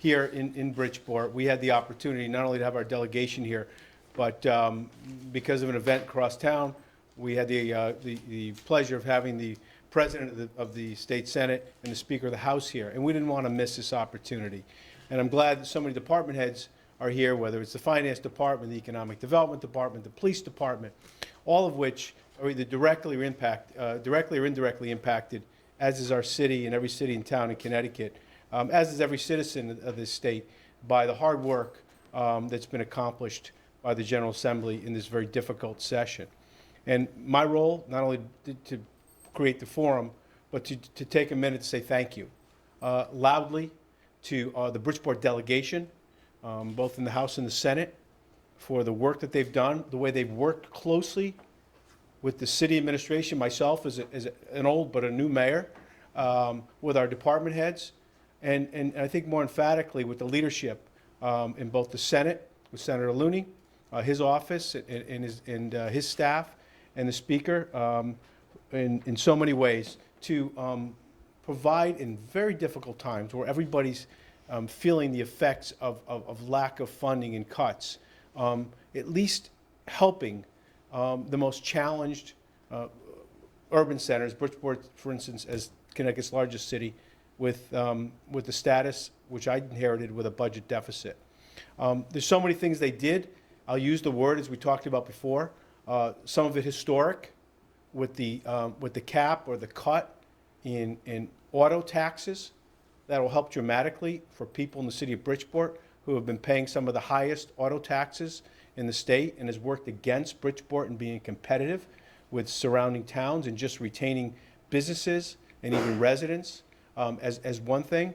here in Bridgeport. We had the opportunity not only to have our delegation here, but because of an event across town, we had the pleasure of having the President of the State Senate and the Speaker of the House here, and we didn't want to miss this opportunity. And I'm glad that so many department heads are here, whether it's the Finance Department, the Economic Development Department, the Police Department, all of which are either directly or indirectly impacted, as is our city and every city and town in Connecticut, as is every citizen of this state, by the hard work that's been accomplished by the General Assembly in this very difficult session. And my role, not only to create the forum, but to take a minute to say thank you loudly to the Bridgeport delegation, both in the House and the Senate, for the work that they've done, the way they've worked closely with the city administration, myself as an old but a new mayor, with our department heads, and I think more emphatically with the leadership in both the Senate, with Senator Looney, his office, and his staff, and the Speaker, in so many ways, to provide in very difficult times where everybody's feeling the effects of lack of funding and cuts, at least helping the most challenged urban centers, Bridgeport, for instance, as Connecticut's largest city, with the status which I inherited with a budget deficit. There's so many things they did. I'll use the word, as we talked about before, some of it historic, with the cap or the cut in auto taxes. That will help dramatically for people in the city of Bridgeport who have been paying some of the highest auto taxes in the state, and has worked against Bridgeport in being competitive with surrounding towns and just retaining businesses and even residents as one thing.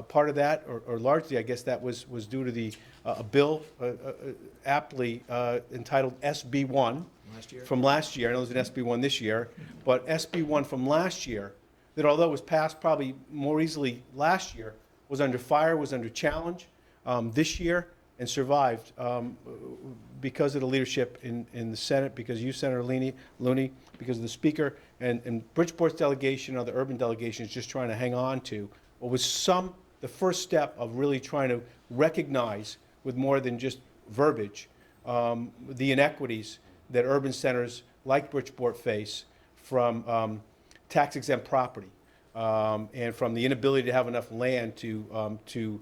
Part of that, or largely, I guess, that was due to the a bill aptly entitled SB1 from last year. I know there's an SB1 this year, but SB1 from last year, that although it was passed probably more easily last year, was under fire, was under challenge this year, and survived because of the leadership in the Senate, because of you, Senator Looney, because of the Speaker, and Bridgeport's delegation, or the urban delegation, is just trying to hang on to what was the first step of really trying to recognize, with more than just verbiage, the inequities that urban centers like Bridgeport face from tax-exempt property and from the inability to have enough land to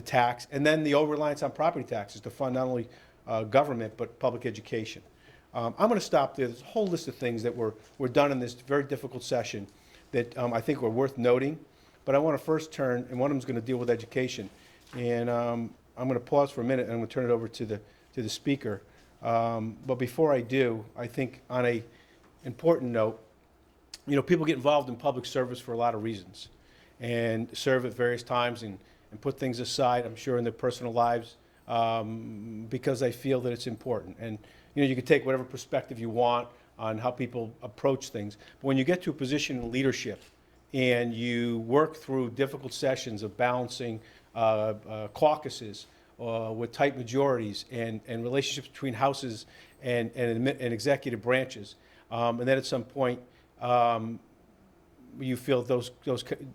tax, and then the over-reliance on property taxes to fund not only government but public education. I'm going to stop there. There's a whole list of things that were done in this very difficult session that I think were worth noting, but I want to first turn, and one of them is going to deal with education, and I'm going to pause for a minute and I'm going to turn it over to the Speaker. But before I do, I think on a important note, people get involved in public service for a lot of reasons, and serve at various times and put things aside, I'm sure, in their personal lives because they feel that it's important. And you can take whatever perspective you want on how people approach things. But when you get to a position in leadership and you work through difficult sessions of balancing caucuses with tight majorities and relationships between houses and executive branches, and then at some point you feel those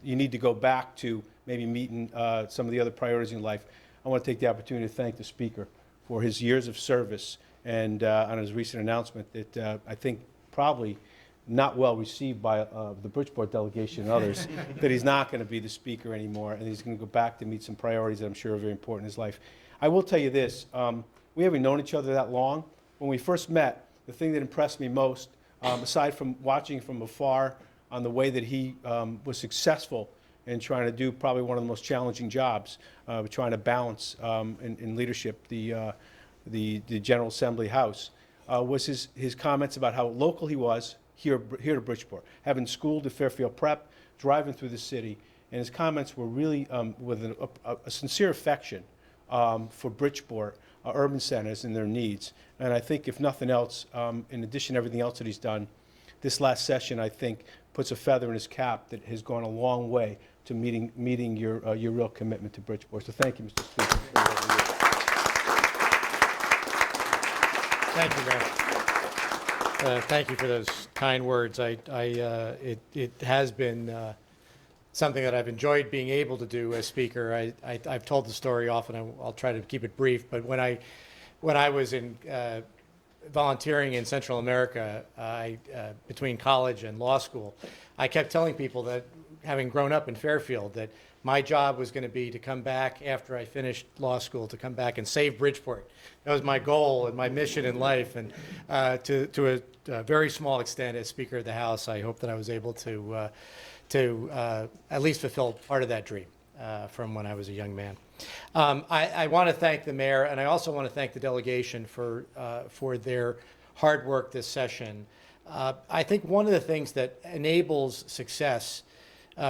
you need to go back to maybe meeting some of the other priorities in life. I want to take the opportunity to thank the Speaker for his years of service and on his recent announcement that I think probably not well received by the Bridgeport delegation and others, that he's not going to be the Speaker anymore, and he's going to go back to meet some priorities that I'm sure are very important in his life. I will tell you this, we haven't known each other that long. When we first met, the thing that impressed me most, aside from watching from afar on the way that he was successful in trying to do probably one of the most challenging jobs, trying to balance in leadership the General Assembly House, was his comments about how local he was here to Bridgeport, having schooled at Fairfield Prep, driving through the city, and his comments were really with a sincere affection for Bridgeport urban centers and their needs. And I think, if nothing else, in addition to everything else that he's done, this last session, I think, puts a feather in his cap that has gone a long way to meeting your real commitment to Bridgeport. So thank you, Mr. Speaker. Thank you, Mayor. Thank you for those kind words. It has been something that I've enjoyed being able to do as speaker. I've told the story often. I'll try to keep it brief. But when I was in volunteering in Central America, between college and law school, I kept telling people that, having grown up in Fairfield, that my job was going to be to come back after I finished law school, to come back and save Bridgeport. That was my goal and my mission in life. And to a very small extent, as Speaker of the House, I hope that I was able to at least fulfill part of that dream from when I was a young man. I want to thank the mayor, and I also want to thank the delegation for their hard work this session. I think one of the things that enables success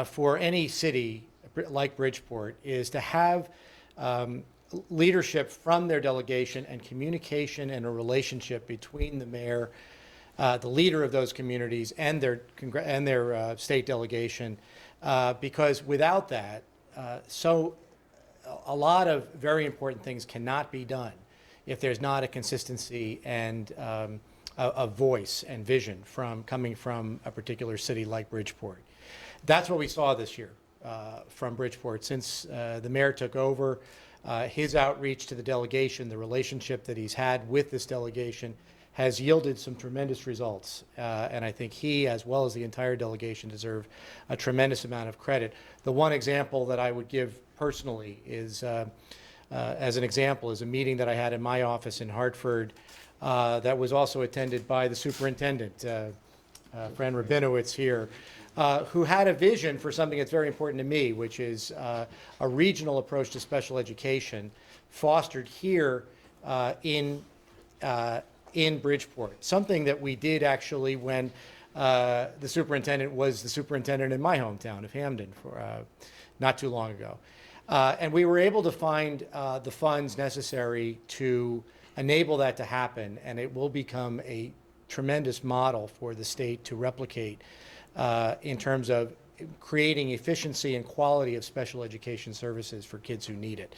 for any city like Bridgeport is to have leadership from their delegation and communication and a relationship between the mayor, the leader of those communities, and their state delegation, because without that, a lot of very important things cannot be done if there's not a consistency and a voice and vision coming from a particular city like Bridgeport. That's what we saw this year from Bridgeport. Since the mayor took over, his outreach to the delegation, the relationship that he's had with this delegation, has yielded some tremendous results. And I think he, as well as the entire delegation, deserve a tremendous amount of credit. The one example that I would give personally is, as an example, is a meeting that I had in my office in Hartford that was also attended by the superintendent, Fran Rabinowitz here, who had a vision for something that's very important to me, which is a regional approach to special education fostered here in Bridgeport. Something that we did actually when the superintendent was the superintendent in my hometown of Hamden for not too long ago. And we were able to find the funds necessary to enable that to happen, and it will become a tremendous model for the state to replicate in terms of creating efficiency and quality of special education services for kids who need it.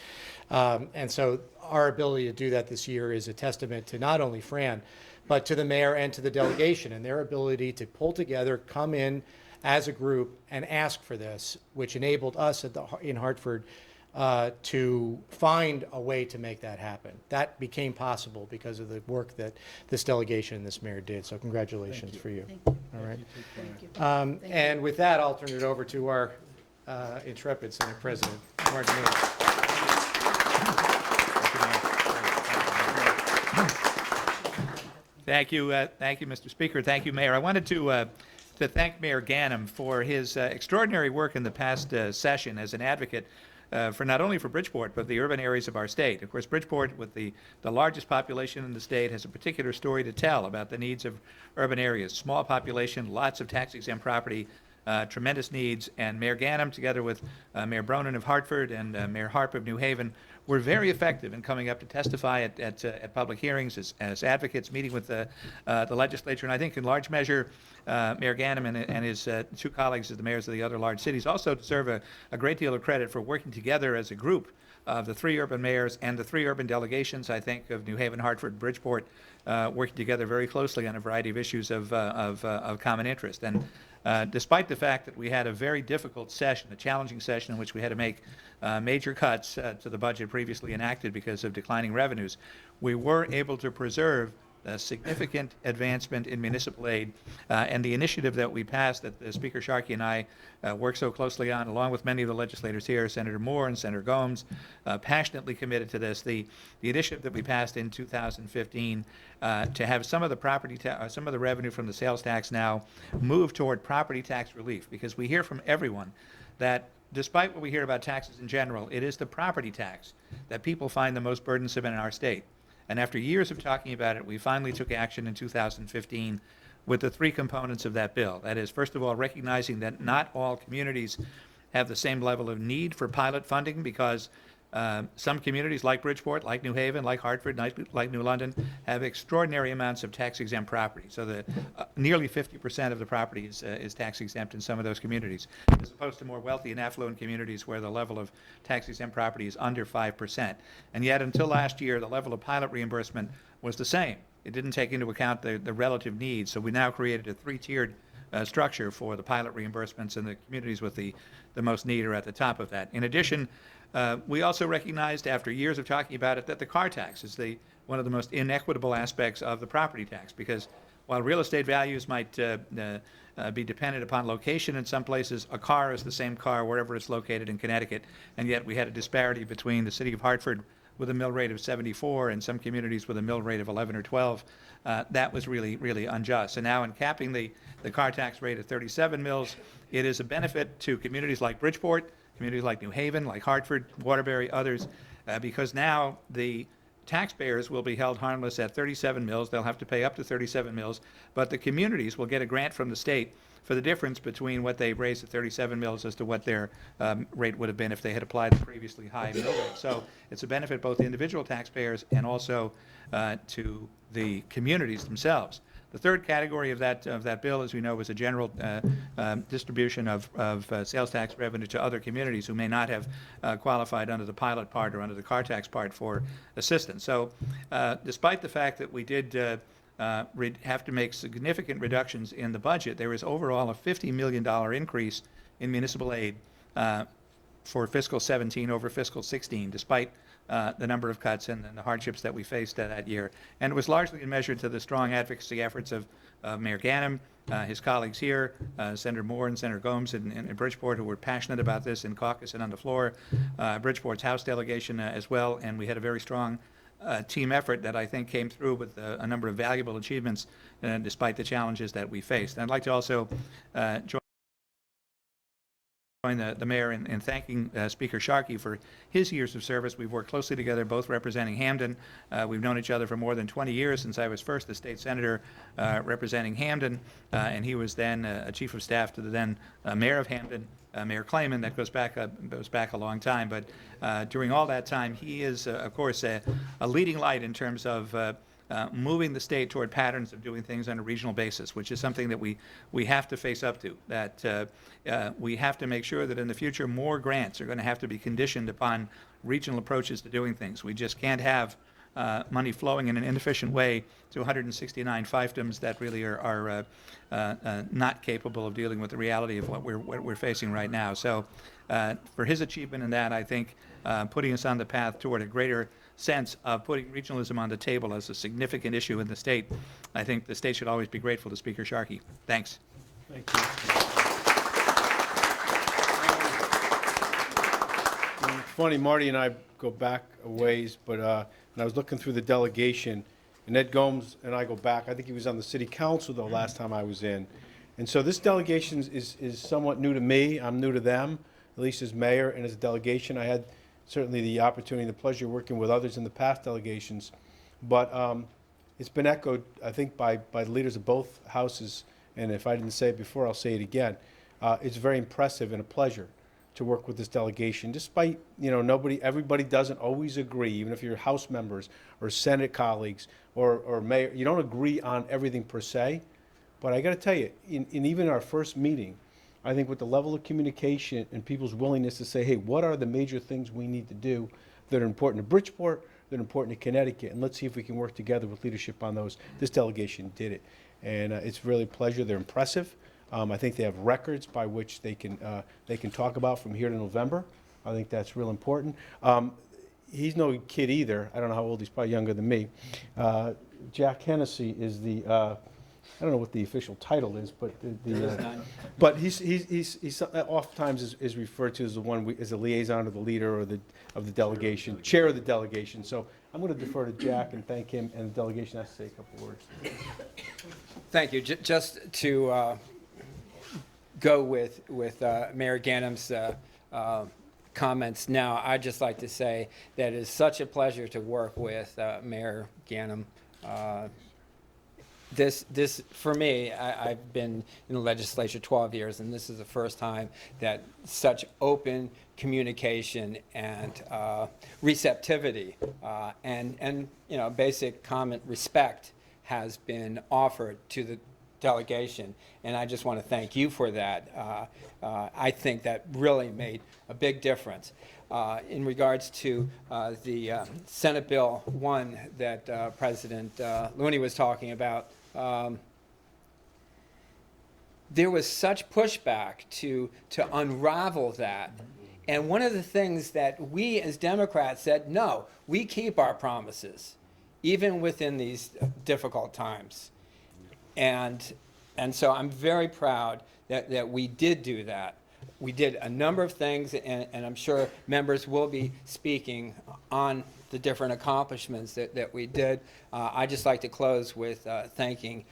And so our ability to do that this year is a testament to not only Fran, but to the mayor and to the delegation and their ability to pull together, come in as a group and ask for this, which enabled us in Hartford to find a way to make that happen. That became possible because of the work that this delegation and this mayor did. So congratulations for you. Thank you. All right. Thank you. And with that, I'll turn it over to our intrepid Senate President, Marty Looney. Thank you, Mr. Speaker. Thank you, Mayor. I wanted to thank Mayor Ganim for his extraordinary work in the past session as an advocate for not only for Bridgeport, but the urban areas of our state. Of course, Bridgeport, with the largest population in the state, has a particular story to tell about the needs of urban areas. Small population, lots of tax-exempt property, tremendous needs, and Mayor Ganim, together with Mayor Bronin of Hartford and Mayor Harp of New Haven, were very effective in coming up to testify at public hearings as advocates, meeting with the legislature. And I think in large measure, Mayor Ganim and his two colleagues as the mayors of the other large cities also deserve a great deal of credit for working together as a group of the three urban mayors and the three urban delegations, I think, of New Haven, Hartford, Bridgeport, working together very closely on a variety of issues of common interest. And despite the fact that we had a very difficult session, a challenging session in which we had to make major cuts to the budget previously enacted because of declining revenues, we were able to preserve a significant advancement in municipal aid, and the initiative that we passed that Speaker Sharkey and I worked so closely on, along with many of the legislators here, Senator Moore and Senator Gomes, passionately committed to this. The initiative that we passed in 2015 to have some of the some of the revenue from the sales tax now move toward property tax relief, because we hear from everyone that despite what we hear about taxes in general, it is the property tax that people find the most burdensome in our state. And after years of talking about it, we finally took action in 2015 with the three components of that bill. That is, first of all, recognizing that not all communities have the same level of need for pilot funding, because some communities like Bridgeport, like New Haven, like Hartford, like New London, have extraordinary amounts of tax-exempt property. So that nearly 50% of the property is tax-exempt in some of those communities, as opposed to more wealthy and affluent communities where the level of tax-exempt property is under 5%. And yet, until last year, the level of pilot reimbursement was the same. It didn't take into account the relative needs. So we now created a three-tiered structure for the pilot reimbursements, and the communities with the most need are at the top of that. In addition, we also recognized, after years of talking about it, that the car tax is one of the most inequitable aspects of the property tax, because while real estate values might be dependent upon location in some places, a car is the same car wherever it's located in Connecticut, and yet we had a disparity between the city of Hartford with a mill rate of 74 and some communities with a mill rate of 11 or 12. That was really, really unjust. And now in capping the car tax rate at 37 mills, it is a benefit to communities like Bridgeport, communities like New Haven, like Hartford, Waterbury, others, because now the taxpayers will be held harmless at 37 mills. They'll have to pay up to 37 mills, but the communities will get a grant from the state for the difference between what they raised at 37 mills as to what their rate would have been if they had applied the previously high mill rate. So it's a benefit both to individual taxpayers and also to the communities themselves. The third category of that bill, as we know, was a general distribution of sales tax revenue to other communities who may not have qualified under the pilot part or under the car tax part for assistance. So despite the fact that we did have to make significant reductions in the budget, there is overall a $50 million increase in municipal aid for fiscal 17 over fiscal 16, despite the number of cuts and the hardships that we faced that year. And it was largely measured to the strong advocacy efforts of Mayor Ganim, his colleagues here, Senator Moore and Senator Gomes in Bridgeport, who were passionate about this in caucus and on the floor, Bridgeport's House delegation as well, and we had a very strong team effort that I think came through with a number of valuable achievements despite the challenges that we faced. And I'd like to also join the mayor in thanking Speaker Sharkey for his years of service. We've worked closely together, both representing Hamden. We've known each other for more than 20 years, since I was first the state senator representing Hamden, and he was then a chief of staff to the then mayor of Hamden, Mayor Clayman. That goes back a long time. But during all that time, he is, of course, a leading light in terms of moving the state toward patterns of doing things on a regional basis, which is something that we have to face up to, that we have to make sure that in the future more grants are going to have to be conditioned upon regional approaches to doing things. We just can't have money flowing in an inefficient way to 169 fiefdoms that really are not capable of dealing with the reality of what we're facing right now. So for his achievement in that, I think putting us on the path toward a greater sense of putting regionalism on the table as a significant issue in the state, I think the state should always be grateful to Speaker Sharkey. Thanks. Thank you. It's funny, Marty and I go back a ways, but and I was looking through the delegation, and Ed Gomes and I go back. I think he was on the city council the last time I was in. And so this delegation is somewhat new to me. I'm new to them, at least as mayor and as a delegation. I had certainly the opportunity and the pleasure of working with others in the past delegations. But it's been echoed, I think, by the leaders of both houses. And if I didn't say it before, I'll say it again. It's very impressive and a pleasure to work with this delegation, despite, everybody doesn't always agree, even if you're House members or Senate colleagues or mayor, you don't agree on everything per se. But I got to tell you, in even our first meeting, I think with the level of communication and people's willingness to say, hey, what are the major things we need to do that are important to Bridgeport, that are important to Connecticut, and let's see if we can work together with leadership on those. This delegation did it, and it's really a pleasure. They're impressive. I think they have records by which they can talk about from here to November. I think that's real important. He's no kid either. I don't know how old. He's probably younger than me. Jack Hennessy is the I don't know what the official title is, but but he's oftentimes is referred to as the one as a liaison to the leader or of the delegation, chair of the delegation. So I'm going to defer to Jack and thank him, and the delegation has to say a couple words. Thank you. Just to go with Mayor Ganim's comments now, I'd just like to say that it is such a pleasure to work with Mayor Ganim. This for me, I've been in the legislature 12 years, and this is the first time that such open communication and receptivity and basic common respect has been offered to the delegation, and I just want to thank you for that. I think that really made a big difference. In regards to the Senate Bill 1 that President Looney was talking about, there was such pushback to unravel that. And one of the things that we as Democrats said, no, we keep our promises, even within these difficult times. And so I'm very proud that we did do that. We did a number of things, and I'm sure members will be speaking on the different accomplishments that we did. I'd just like to close with thanking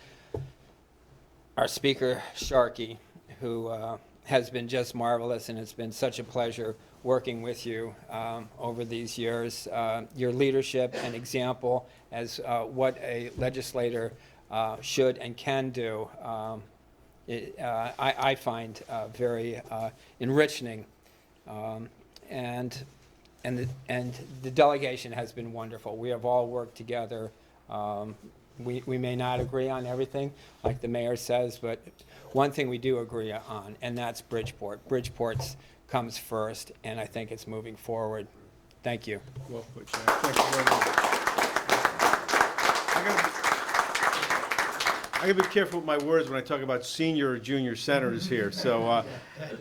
our Speaker, Sharkey, who has been just marvelous, and it's been such a pleasure working with you over these years. Your leadership and example as what a legislator should and can do, I find very enriching. And the delegation has been wonderful. We have all worked together. We may not agree on everything, like the mayor says, but one thing we do agree on, and that's Bridgeport. Bridgeport's comes first, and I think it's moving forward. Thank you. Well put, Jack. Thank you very much. I gotta be careful with my words when I talk about senior or junior senators here. So,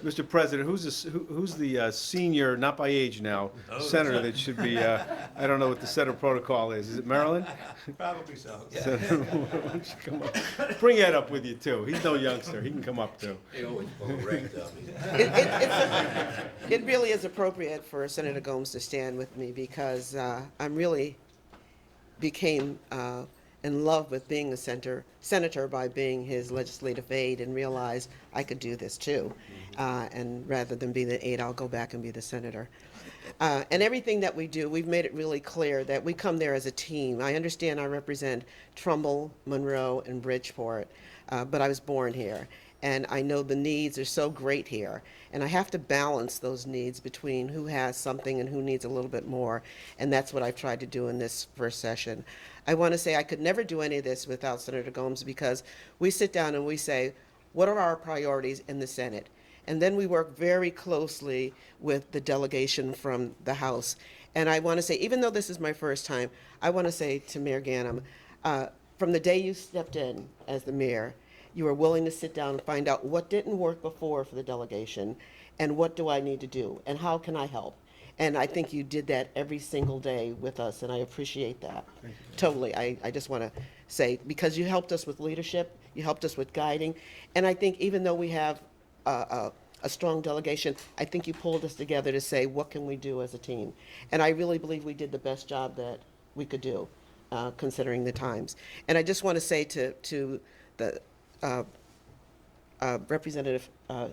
Mr. President, who's the senior, not by age now, senator that should be? I don't know what the Senate protocol is. Is it Maryland? Probably so. Senator, why don't you come up? Bring Ed up with you too. He's no youngster. He can come up too. They always pull ranked up. It really is appropriate for Senator Gomes to stand with me because I'm really became in love with being a senator by being his legislative aide and realized I could do this too. And rather than be the aide, I'll go back and be the senator. And everything that we do, we've made it really clear that we come there as a team. I understand I represent Trumbull, Monroe, and Bridgeport, but I was born here. And I know the needs are so great here. And I have to balance those needs between who has something and who needs a little bit more. And that's what I've tried to do in this first session. I want to say I could never do any of this without Senator Gomes because we sit down and we say, what are our priorities in the Senate? And then we work very closely with the delegation from the House. And I want to say, even though this is my first time, I want to say to Mayor Ganim, from the day you stepped in as the mayor, you were willing to sit down and find out what didn't work before for the delegation and what do I need to do and how can I help? And I think you did that every single day with us, and I appreciate that. Totally. I just want to say, because you helped us with leadership, you helped us with guiding, and I think even though we have a strong delegation, I think you pulled us together to say, what can we do as a team? And I really believe we did the best job that we could do, considering the times. And I just want to say to the Representative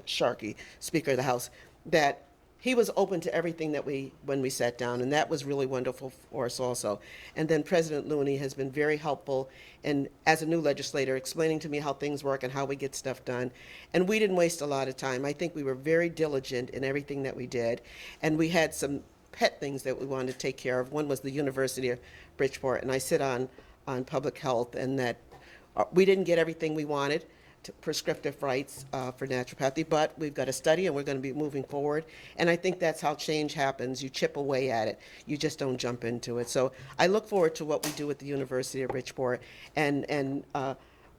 Sharkey, Speaker of the House, that he was open to everything that when we sat down, and that was really wonderful for us also. And then President Looney has been very helpful in, as a new legislator, explaining to me how things work and how we get stuff done. And we didn't waste a lot of time. I think we were very diligent in everything that we did. And we had some pet things that we wanted to take care of. One was the University of Bridgeport, and I sit on public health, and that we didn't get everything we wanted. Prescriptive rights for naturopathy, but we've got a study and we're going to be moving forward. And I think that's how change happens. You chip away at it. You just don't jump into it. So I look forward to what we do at the University of Bridgeport and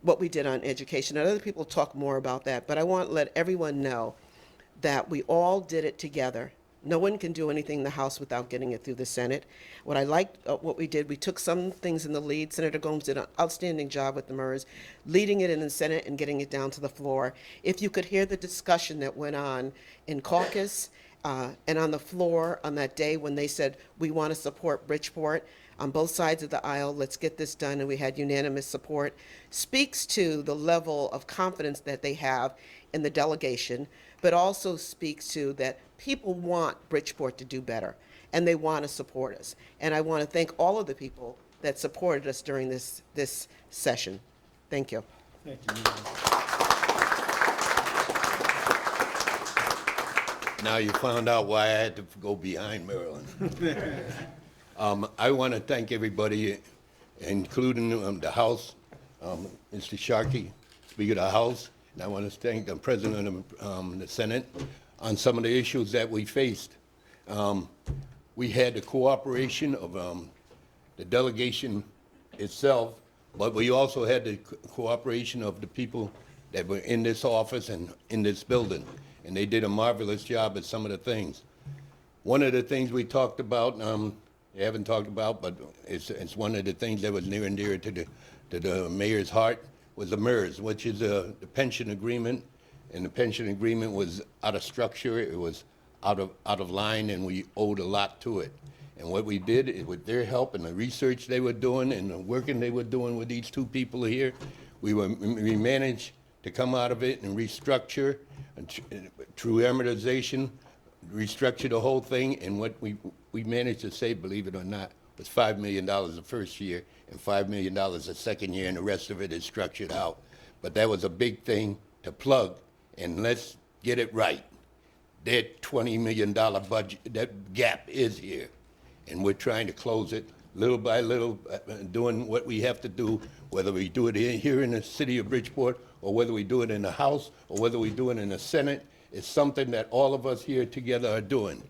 what we did on education. And other people talk more about that, but I want to let everyone know that we all did it together. No one can do anything in the House without getting it through the Senate. What I liked, what we did, we took some things in the lead. Senator Gomes did an outstanding job with the MERS, leading it in the Senate and getting it down to the floor. If you could hear the discussion that went on in caucus and on the floor on that day when they said, we want to support Bridgeport on both sides of the aisle, let's get this done, and we had unanimous support, speaks to the level of confidence that they have in the delegation, but also speaks to that people want Bridgeport to do better, and they want to support us. And I want to thank all of the people that supported us during this session. Thank you. Thank you. Now you found out why I had to go behind Maryland. I want to thank everybody, including the House, Mr. Sharkey, Speaker of the House, and I want to thank the President of the Senate on some of the issues that we faced. We had the cooperation of the delegation itself, but we also had the cooperation of the people that were in this office and in this building, and they did a marvelous job at some of the things. One of the things we talked about, they haven't talked about, but it's one of the things that was near and dear to the mayor's heart, was the MERS, which is the pension agreement, and the pension agreement was out of structure, it was out of line, and we owed a lot to it. And what we did is, with their help and the research they were doing and the working they were doing with these two people here, we managed to come out of it and restructure, and through amortization, restructure the whole thing. And what we managed to save, believe it or not, was $5 million the first year and $5 million the second year, and the rest of it is structured out. But that was a big thing to plug, and let's get it right. That $20 million budget, that gap is here, and we're trying to close it little by little, doing what we have to do, whether we do it here in the city of Bridgeport, or whether we do it in the House, or whether we do it in the Senate. It's something that all of us here together are doing.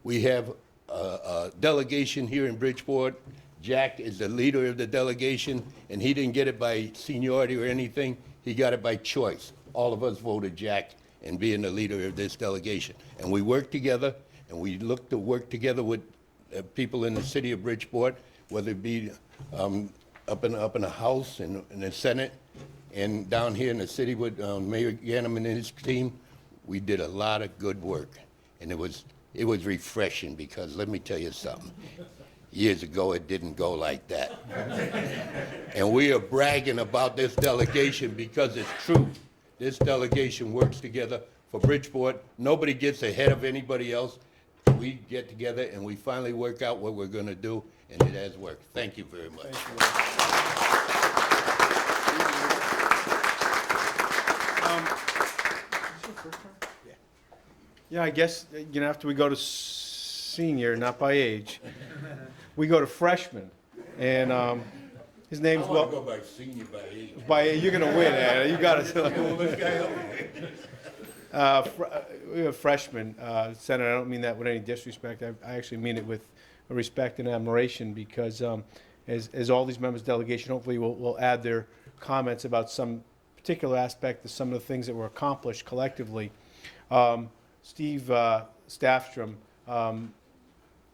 We have a delegation here in Bridgeport. Jack is the leader of the delegation, and he didn't get it by seniority or anything. He got it by choice. All of us voted Jack in being the leader of this delegation. And we work together, and we look to work together with people in the city of Bridgeport, whether it be up in the House and in the Senate, and down here in the city with Mayor Ganim and his team. We did a lot of good work, and it was refreshing, because let me tell you something. Years ago, it didn't go like that. And we are bragging about this delegation because it's true. This delegation works together for Bridgeport. Nobody gets ahead of anybody else. We get together and we finally work out what we're going to do, and it has worked. Thank you very much. Yeah, I guess, after we go to senior, not by age, we go to freshman. And his name's, I want to go by senior by age. you're going to win, Anna. You got Well, it. this guy up here. We have freshmen, Senator. I don't mean that with any disrespect. I actually mean it with respect and admiration, because as all these members of the delegation hopefully will add their comments about some particular aspect of some of the things that were accomplished collectively. Steve Staffstrom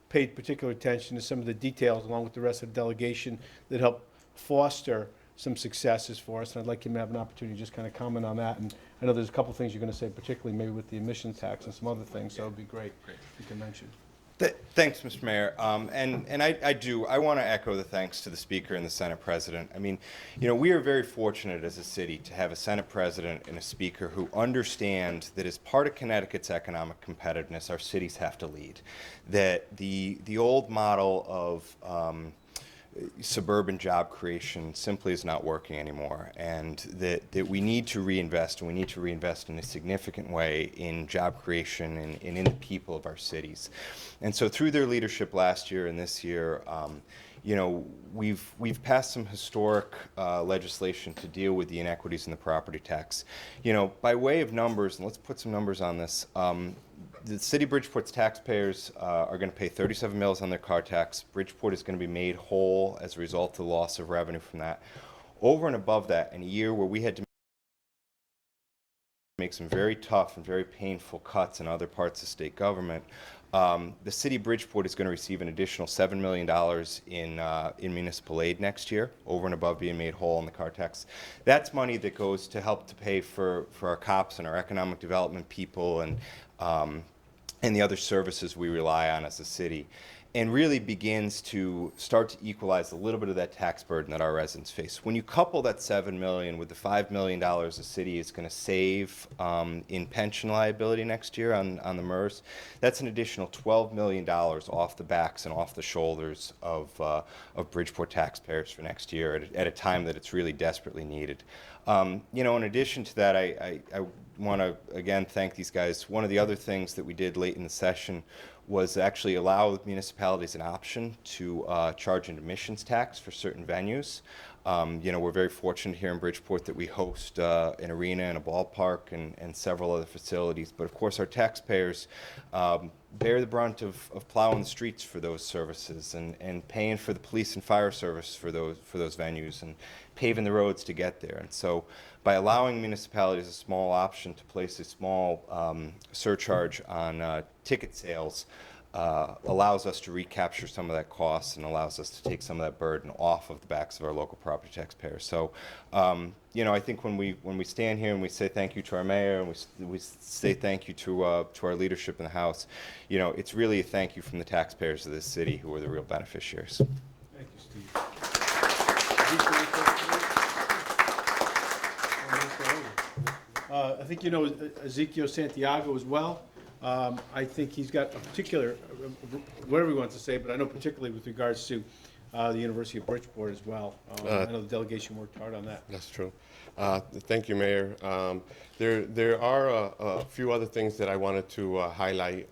paid particular attention to some of the details, along with the rest of the delegation, that helped foster some successes for us. And I'd like him to have an opportunity to just kind of comment on that. And I know there's a couple things you're going to say, particularly maybe with the emissions tax and some other things, so it'd be great if you can mention. Thanks, Mr. Mayor. I want to echo the thanks to the Speaker and the Senate President. I mean, we are very fortunate as a city to have a Senate President and a Speaker who understand that as part of Connecticut's economic competitiveness, our cities have to lead. That the old model of suburban job creation simply is not working anymore, and that we need to reinvest, and we need to reinvest in a significant way in job creation and in the people of our cities. And so through their leadership last year and this year, we've passed some historic legislation to deal with the inequities in the property tax. By way of numbers, and let's put some numbers on this, the city of Bridgeport's taxpayers are going to pay 37 mills on their car tax. Bridgeport is going to be made whole as a result of the loss of revenue from that. Over and above that, in a year where we had to make some very tough and very painful cuts in other parts of state government, the city of Bridgeport is going to receive an additional $7 million in municipal aid next year, over and above being made whole on the car tax. That's money that goes to help to pay for our cops and our economic development people and the other services we rely on as a city, and really begins to start to equalize a little bit of that tax burden that our residents face. When you couple that $7 million with the $5 million the city is going to save in pension liability next year on the MERS, that's an additional $12 million off the backs and off the shoulders of Bridgeport taxpayers for next year at a time that it's really desperately needed. In addition to that, I want to again thank these guys. One of the other things that we did late in the session was actually allow municipalities an option to charge an admissions tax for certain venues. We're very fortunate here in Bridgeport that we host an arena and a ballpark and several other facilities. But of course, our taxpayers bear the brunt of plowing the streets for those services and paying for the police and fire service for those venues and paving the roads to get there. And so by allowing municipalities a small option to place a small surcharge on ticket sales, allows us to recapture some of that cost and allows us to take some of that burden off of the backs of our local property taxpayers. So, I think when we stand here and we say thank you to our mayor and we say thank you to our leadership in the House, it's really a thank you from the taxpayers of this city who are the real beneficiaries. Thank you, Steve. I think you know Ezekiel Santiago as well. I think he's got a particular, whatever he wants to say, but I know particularly with regards to the University of Bridgeport as well. I know the delegation worked hard on that. That's true. Thank you, Mayor. There are a few other things that I wanted to highlight.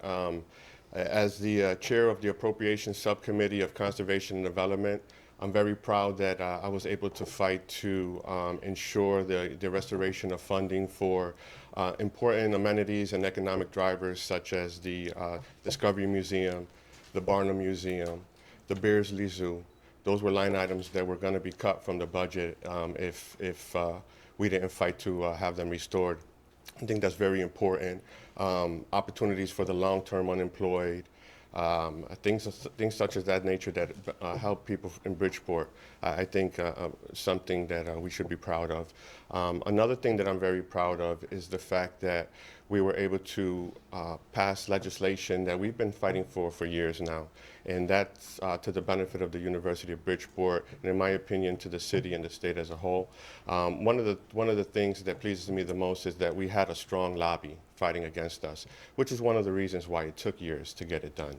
As the chair of the Appropriations Subcommittee of Conservation and Development, I'm very proud that I was able to fight to ensure the restoration of funding for important amenities and economic drivers such as the Discovery Museum, the Barnum Museum, the Beardsley Zoo. Those were line items that were going to be cut from the budget if we didn't fight to have them restored. I think that's very important. Opportunities for the long-term unemployed, things such as that nature that help people in Bridgeport, I think something that we should be proud of. Another thing that I'm very proud of is the fact that we were able to pass legislation that we've been fighting for years now, and that's to the benefit of the University of Bridgeport, and in my opinion, to the city and the state as a whole. One of the things that pleases me the most is that we had a strong lobby fighting against us, which is one of the reasons why it took years to get it done.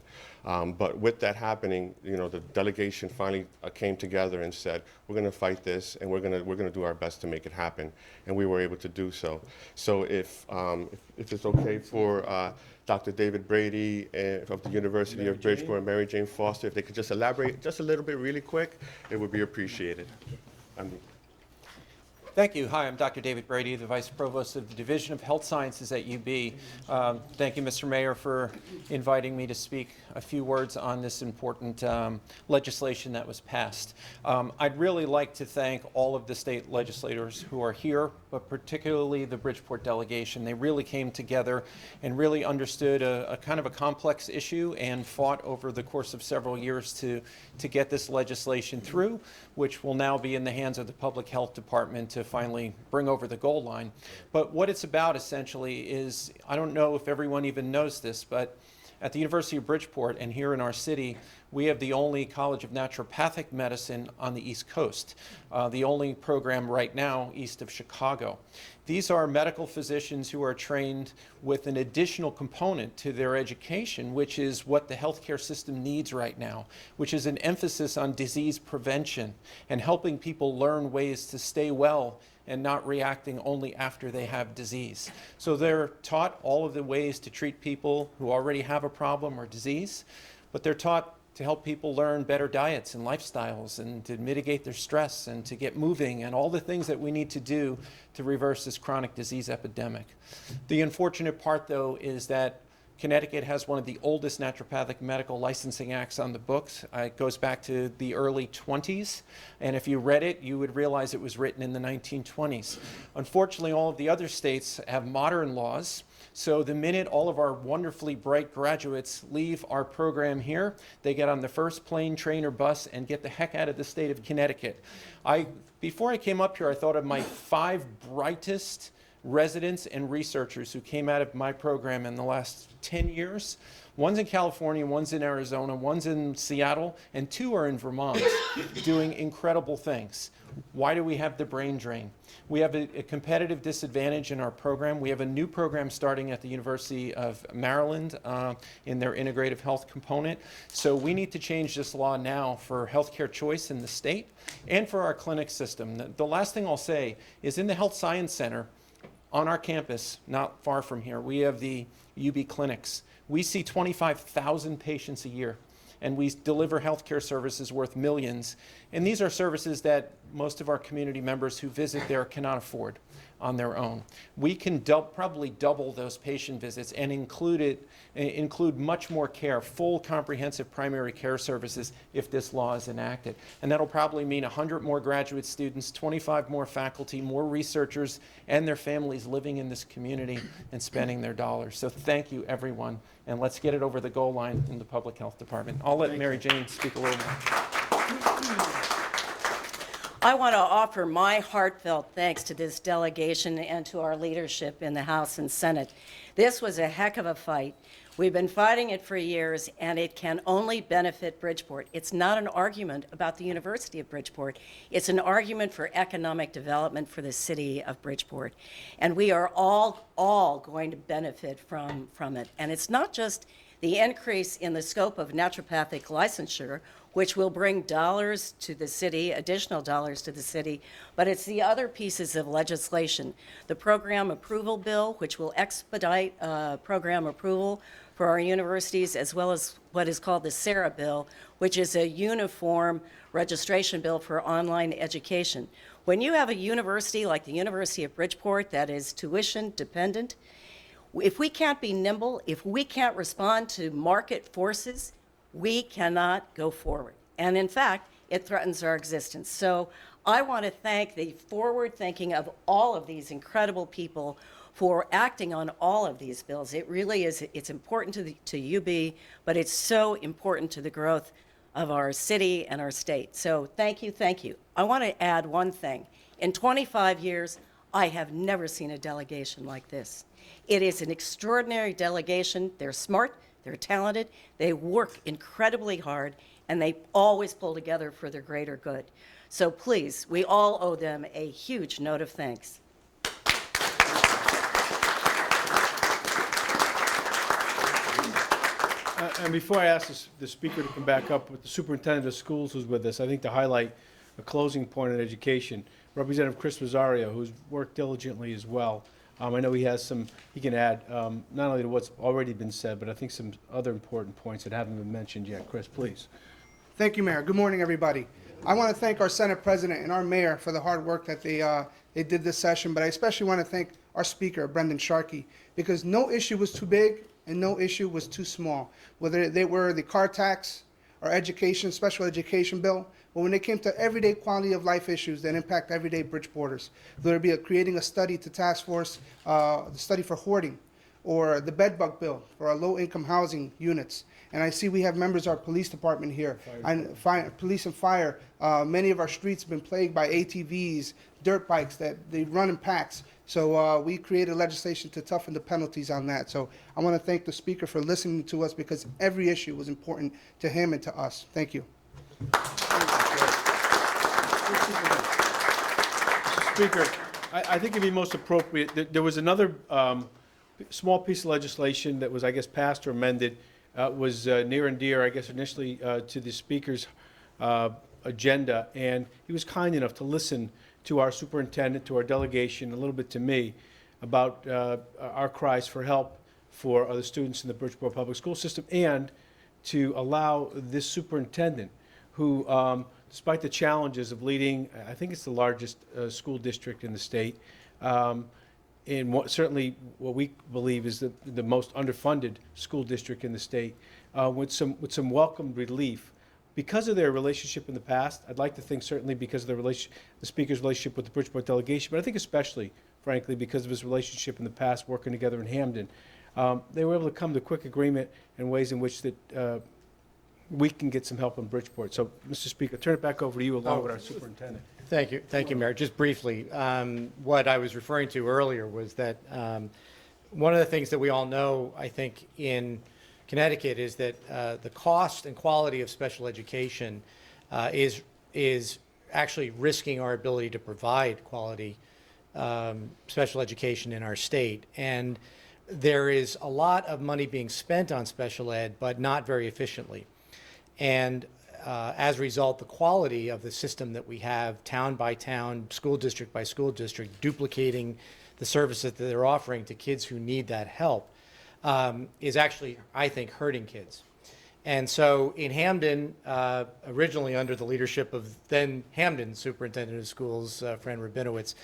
But with that happening, the delegation finally came together and said, we're going to fight this, and we're going to do our best to make it happen, and we were able to do so. So if it's okay for Dr. David Brady of the University of Bridgeport and Mary Jane Foster, if they could just elaborate just a little bit really quick, it would be appreciated. Thank you. Hi, I'm Dr. David Brady, the Vice Provost of the Division of Health Sciences at UB. Thank you, Mr. Mayor, for inviting me to speak a few words on this important legislation that was passed. I'd really like to thank all of the state legislators who are here, but particularly the Bridgeport delegation. They really came together and really understood a kind of a complex issue and fought over the course of several years to get this legislation through, which will now be in the hands of the Public Health Department to finally bring over the goal line. But what it's about essentially is, I don't know if everyone even knows this, but at the University of Bridgeport and here in our city, we have the only College of Naturopathic Medicine on the East Coast, the only program right now east of Chicago. These are medical physicians who are trained with an additional component to their education, which is what the healthcare system needs right now, which is an emphasis on disease prevention and helping people learn ways to stay well and not reacting only after they have disease. So they're taught all of the ways to treat people who already have a problem or disease, but they're taught to help people learn better diets and lifestyles and to mitigate their stress and to get moving and all the things that we need to do to reverse this chronic disease epidemic. The unfortunate part, though, is that Connecticut has one of the oldest naturopathic medical licensing acts on the books. It goes back to the early 20s, and if you read it, you would realize it was written in the 1920s. Unfortunately, all of the other states have modern laws, so the minute all of our wonderfully bright graduates leave our program here, they get on the first plane, train, or bus and get the heck out of the state of Connecticut. Before I came up here, I thought of my 5 brightest residents and researchers who came out of my program in the last 10 years. One's in California, one's in Arizona, one's in Seattle, and 2 are in Vermont doing incredible things. Why do we have the brain drain? We have a competitive disadvantage in our program. We have a new program starting at the University of Maryland in their integrative health component. So we need to change this law now for healthcare choice in the state and for our clinic system. The last thing I'll say is in the Health Science Center, on our campus, not far from here, we have the UB clinics. We see 25,000 patients a year. and we deliver healthcare services worth millions. And these are services that most of our community members who visit there cannot afford on their own. We can probably double those patient visits and include much more care, full comprehensive primary care services if this law is enacted. And that'll probably mean 100 more graduate students, 25 more faculty, more researchers, and their families living in this community and spending their dollars. So thank you, everyone, and let's get it over the goal line in the Public Health Department. I'll let Mary Jane speak a little more. I want to offer my heartfelt thanks to this delegation and to our leadership in the House and Senate. This was a heck of a fight. We've been fighting it for years, and it can only benefit Bridgeport. It's not an argument about the University of Bridgeport. It's an argument for economic development for the city of Bridgeport. And we are all going to benefit from it. And it's not just the increase in the scope of naturopathic licensure, which will bring dollars to the city, additional dollars to the city, but it's the other pieces of legislation. The program approval bill, which will expedite program approval for our universities, as well as what is called the SARA bill, which is a uniform registration bill for online education. When you have a university like the University of Bridgeport that is tuition dependent, if we can't be nimble, if we can't respond to market forces, we cannot go forward. And in fact, it threatens our existence. So I want to thank the forward thinking of all of these incredible people for acting on all of these bills. It really is, it's important to UB, but it's so important to the growth of our city and our state. So thank you, thank you. I want to add one thing. In 25 years, I have never seen a delegation like this. It is an extraordinary delegation. They're smart, they're talented, they work incredibly hard, and they always pull together for the greater good. So please, we all owe them a huge note of thanks. And before I ask the speaker to come back up, with the superintendent of schools who's with us, I think to highlight a closing point in education, Representative Chris Rosario, who's worked diligently as well. I know he has he can add not only to what's already been said, but I think some other important points that haven't been mentioned yet. Chris, please. Thank you, Mayor. Good morning, everybody. I want to thank our Senate President and our Mayor for the hard work that they did this session, but I especially want to thank our Speaker, Brendan Sharkey, because no issue was too big and no issue was too small, whether they were the car tax or education, special education bill, but when it came to everyday quality of life issues that impact everyday Bridgeporters, whether it be creating a study to task force, the study for hoarding, or the bed bug bill for our low-income housing units. And I see we have members of our police department here, police and fire. Many of our streets have been plagued by ATVs, dirt bikes that they run in packs. So we created legislation to toughen the penalties on that. So I want to thank the Speaker for listening to us, because every issue was important to him and to us. Thank you. Speaker, I think it'd be most appropriate. There was another small piece of legislation that was, I guess, passed or amended, was near and dear, I guess, initially to the Speaker's agenda, and he was kind enough to listen to our superintendent, to our delegation, a little bit to me, about our cries for help for the students in the Bridgeport Public School System, and to allow this superintendent, who, despite the challenges of leading, I think it's the largest school district in the state, in certainly what we believe is the most underfunded school district in the state, with some welcome relief. Because of their relationship in the past, I'd like to think certainly because of the Speaker's relationship with the Bridgeport delegation, but I think especially, frankly, because of his relationship in the past working together in Hamden, they were able to come to quick agreement in ways in which that we can get some help in Bridgeport. So, Mr. Speaker, turn it back over to you along with our superintendent. Thank you, Mayor. Just briefly, what I was referring to earlier was that one of the things that we all know, I think, in Connecticut is that the cost and quality of special education is actually risking our ability to provide quality special education in our state. And there is a lot of money being spent on special ed, but not very efficiently. And as a result, the quality of the system that we have, town by town, school district by school district, duplicating the services that they're offering to kids who need that help, is actually, I think, hurting kids. And so in Hamden, originally under the leadership of then Hamden Superintendent of Schools, Fran Rabinowitz,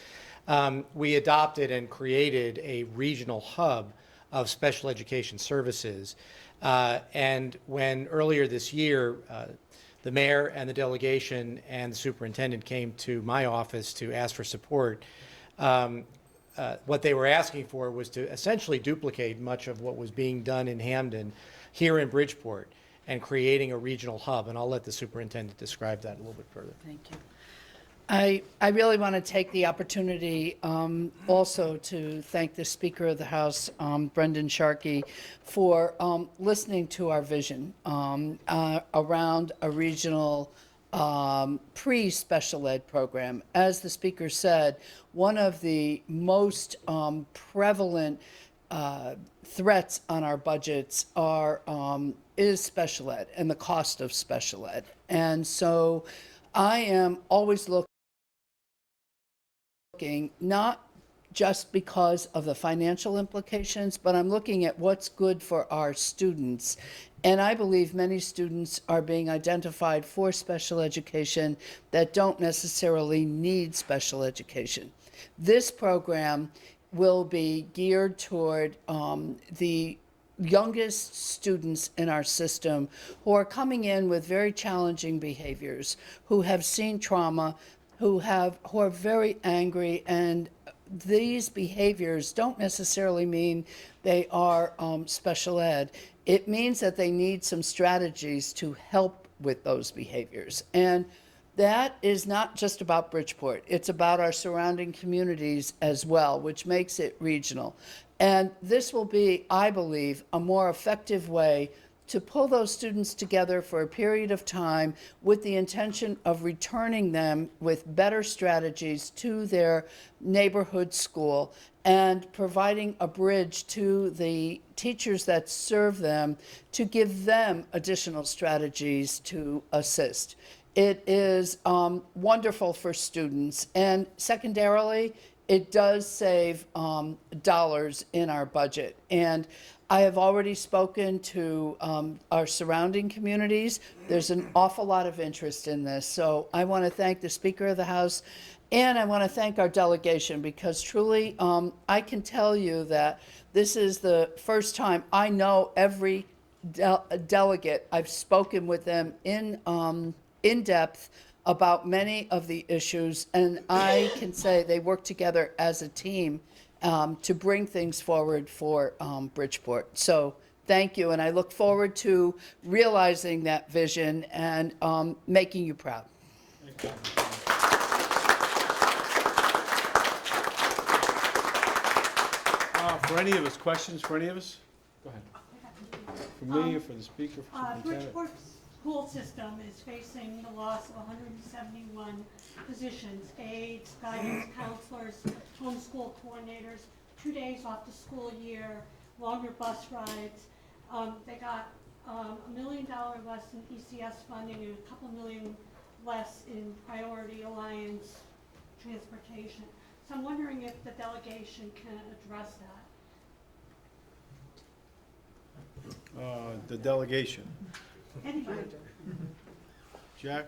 we adopted and created a regional hub of special education services. And when earlier this year, the mayor and the delegation and the superintendent came to my office to ask for support, what they were asking for was to essentially duplicate much of what was being done in Hamden here in Bridgeport and creating a regional hub. And I'll let the superintendent describe that a little bit further. Thank you. I really want to take the opportunity also to thank the Speaker of the House, Brendan Sharkey, for listening to our vision around a regional pre-special ed program. As the Speaker said, one of the most prevalent threats on our budgets is special ed and the cost of special ed. And so I am always looking not just because of the financial implications, but I'm looking at what's good for our students. And I believe many students are being identified for special education that don't necessarily need special education. This program will be geared toward the youngest students in our system who are coming in with very challenging behaviors, who have seen trauma, who are very angry, and these behaviors don't necessarily mean they are special ed. It means that they need some strategies to help with those behaviors. And that is not just about Bridgeport. It's about our surrounding communities as well, which makes it regional. And this will be, I believe, a more effective way to pull those students together for a period of time with the intention of returning them with better strategies to their neighborhood school and providing a bridge to the teachers that serve them to give them additional strategies to assist. It is wonderful for students, and secondarily, it does save dollars in our budget. And I have already spoken to our surrounding communities. There's an awful lot of interest in this. So I want to thank the Speaker of the House, and I want to thank our delegation, because truly I can tell you that this is the first time I know every delegate. I've spoken with them in depth about many of the issues, and I can say they work together as a team to bring things forward for Bridgeport. So thank you, and I look forward to realizing that vision and making you proud. For any of us, questions for any of us? Go ahead. For me or for the speaker? For superintendent? Bridgeport school system is facing the loss of 171 positions, aides, guidance counselors, homeschool coordinators, 2 days off the school year, longer bus rides. They got $1 million less in ECS funding and a couple million less in Priority Alliance transportation. So I'm wondering if the delegation can address that. The delegation. Anybody? Jack?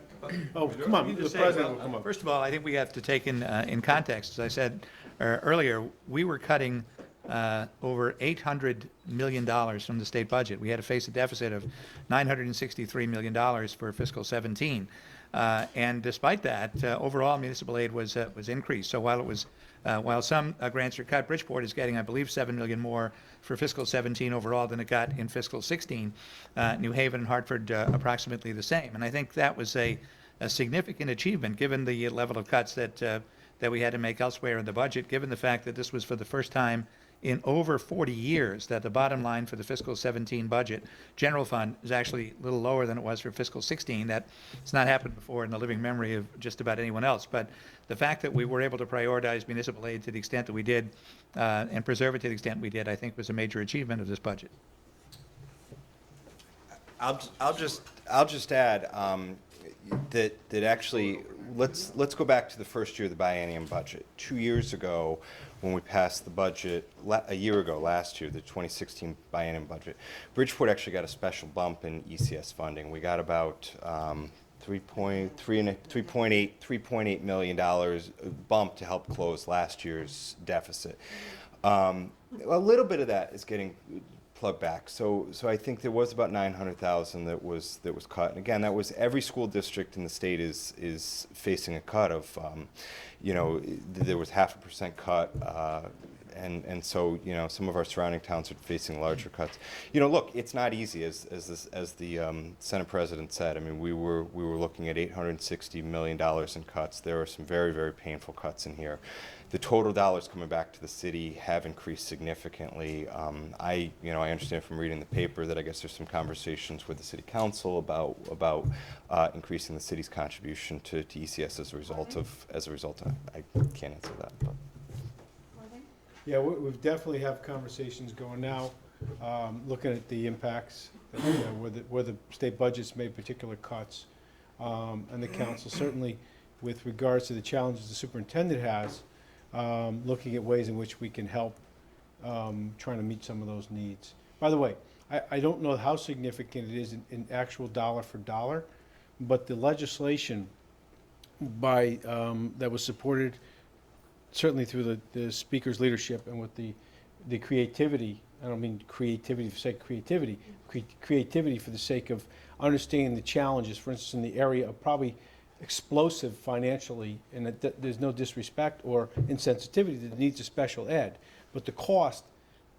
Oh, come on, the president will come up. First of all, I think we have to take in context, as I said earlier, we were cutting over $800 million from the state budget. We had to face a deficit of $963 million for fiscal 17. And despite that, overall municipal aid was increased. So while some grants are cut, Bridgeport is getting, I believe, $7 million more for fiscal 17 overall than it got in fiscal 16. New Haven and Hartford approximately the same. And I think that was a significant achievement given the level of cuts that we had to make elsewhere in the budget, given the fact that this was for the first time in over 40 years that the bottom line for the fiscal 17 budget, general fund, is actually a little lower than it was for fiscal 16. It's not happened before in the living memory of just about anyone else. But the fact that we were able to prioritize municipal aid to the extent that we did and preserve it to the extent we did, I think was a major achievement of this budget. I'll just add that actually let's go back to the first year of the biennium budget. 2 years ago, when we passed the budget a year ago, last year, the 2016 biennium budget. Bridgeport actually got a special bump in ECS funding. We got about $3.8 million bump to help close last year's deficit. A little bit of that is getting plugged back. So I think there was about 900,000 that was cut. And again, that was every school district in the state is facing a cut of, there was 0.5% cut. And so, some of our surrounding towns are facing larger cuts. Look, it's not easy, as the Senate President said. I mean, we were looking at $860 million in cuts. There are some very, very painful cuts in here. The total dollars coming back to the city have increased significantly. I understand from reading the paper that I guess there's some conversations with the city council about increasing the city's contribution to ECS as a result of. I can't answer that. But. Yeah, we definitely have conversations going now, looking at the impacts, where the state budgets made particular cuts, and the council certainly, with regards to the challenges the superintendent has, looking at ways in which we can help trying to meet some of those needs. By the way, I don't know how significant it is in actual dollar for dollar, but the legislation that was supported certainly through the speaker's leadership and with the creativity. I don't mean creativity for the sake of creativity, creativity for the sake of understanding the challenges, for instance, in the area of probably explosive financially, and there's no disrespect or insensitivity to the needs of special ed, but the cost,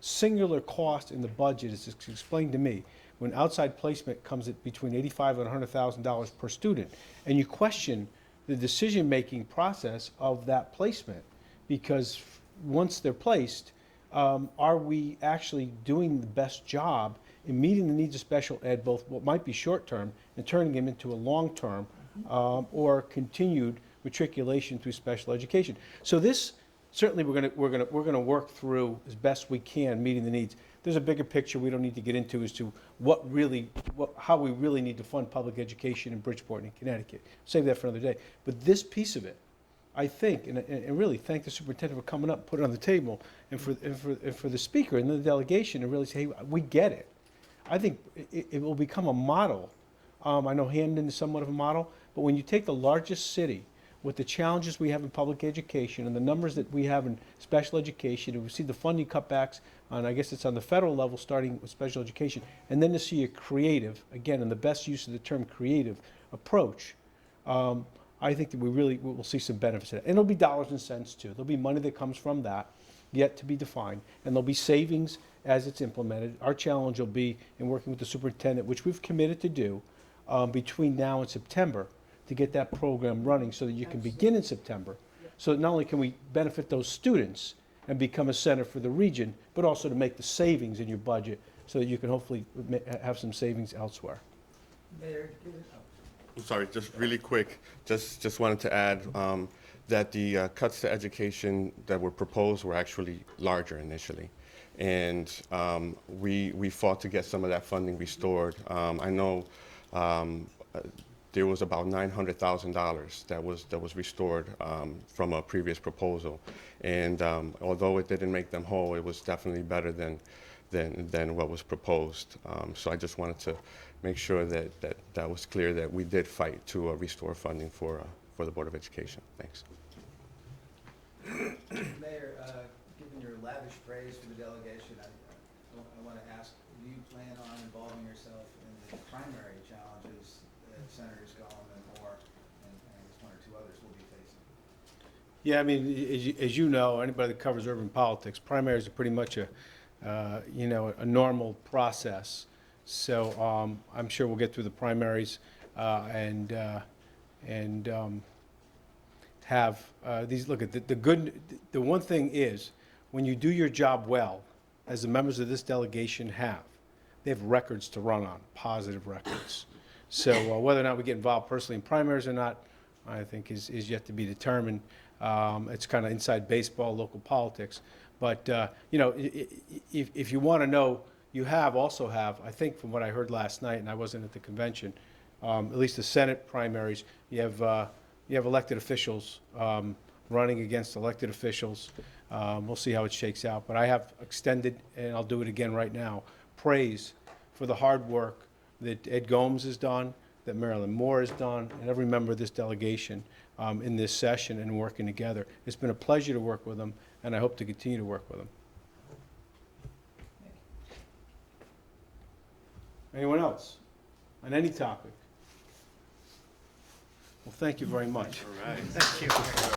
singular cost in the budget is explained to me when outside placement comes at between $85,000 and $100,000 per student, and you question the decision-making process of that placement, because once they're placed, are we actually doing the best job in meeting the needs of special ed, both what might be short-term and turning them into a long-term or continued matriculation through special education? So this certainly we're going to work through as best we can meeting the needs. There's a bigger picture we don't need to get into as to how we really need to fund public education in Bridgeport and Connecticut. Save that for another day. But this piece of it, I think, and really thank the superintendent for coming up, put it on the table, and for the speaker and the delegation to really say, hey, we get it. I think it will become a model. I know Hamden is somewhat of a model, but when you take the largest city with the challenges we have in public education and the numbers that we have in special education, and we see the funding cutbacks on, I guess it's on the federal level, starting with special education, and then to see a creative, again, in the best use of the term creative approach, I think that we'll see some benefits of that. And it'll be dollars and cents too. There'll be money that comes from that, yet to be defined, and there'll be savings as it's implemented. Our challenge will be in working with the superintendent, which we've committed to do between now and September, to get that program running so that you can begin in September. So that not only can we benefit those students and become a center for the region, but also to make the savings in your budget so that you can hopefully have some savings elsewhere. I'm sorry, just really quick, just wanted to add that the cuts to education that were proposed were actually larger initially. And we fought to get some of that funding restored. I know there was about $900,000 that was restored from a previous proposal. And although it didn't make them whole, it was definitely better than what was proposed. So I just wanted to make sure that was clear, that we did fight to restore funding for the Board of Education. Thanks. Mayor, given your lavish praise for the delegation, I want to ask, do you plan on involving yourself in the primary challenges that Senators Ganim and Moore and I guess one or two others will be facing? Yeah, I mean, as you know, anybody that covers urban politics, primaries are pretty much a normal process. So I'm sure we'll get through the primaries and have these. Look at the one thing is, when you do your job well, as the members of this delegation have, they have records to run on, positive records. So whether or not we get involved personally in primaries or not, I think is yet to be determined. It's kind of inside baseball, local politics. But if you want to know, you also have, I think from what I heard last night, and I wasn't at the convention, at least the Senate primaries, you have elected officials running against elected officials. We'll see how it shakes out. But I have extended, and I'll do it again right now, praise for the hard work that Ed Gomes has done, that Marilyn Moore has done, and every member of this delegation in this session and working together. It's been a pleasure to work with them, and I hope to continue to work with them. Anyone else on any topic? Well, thank you very much. Thank you.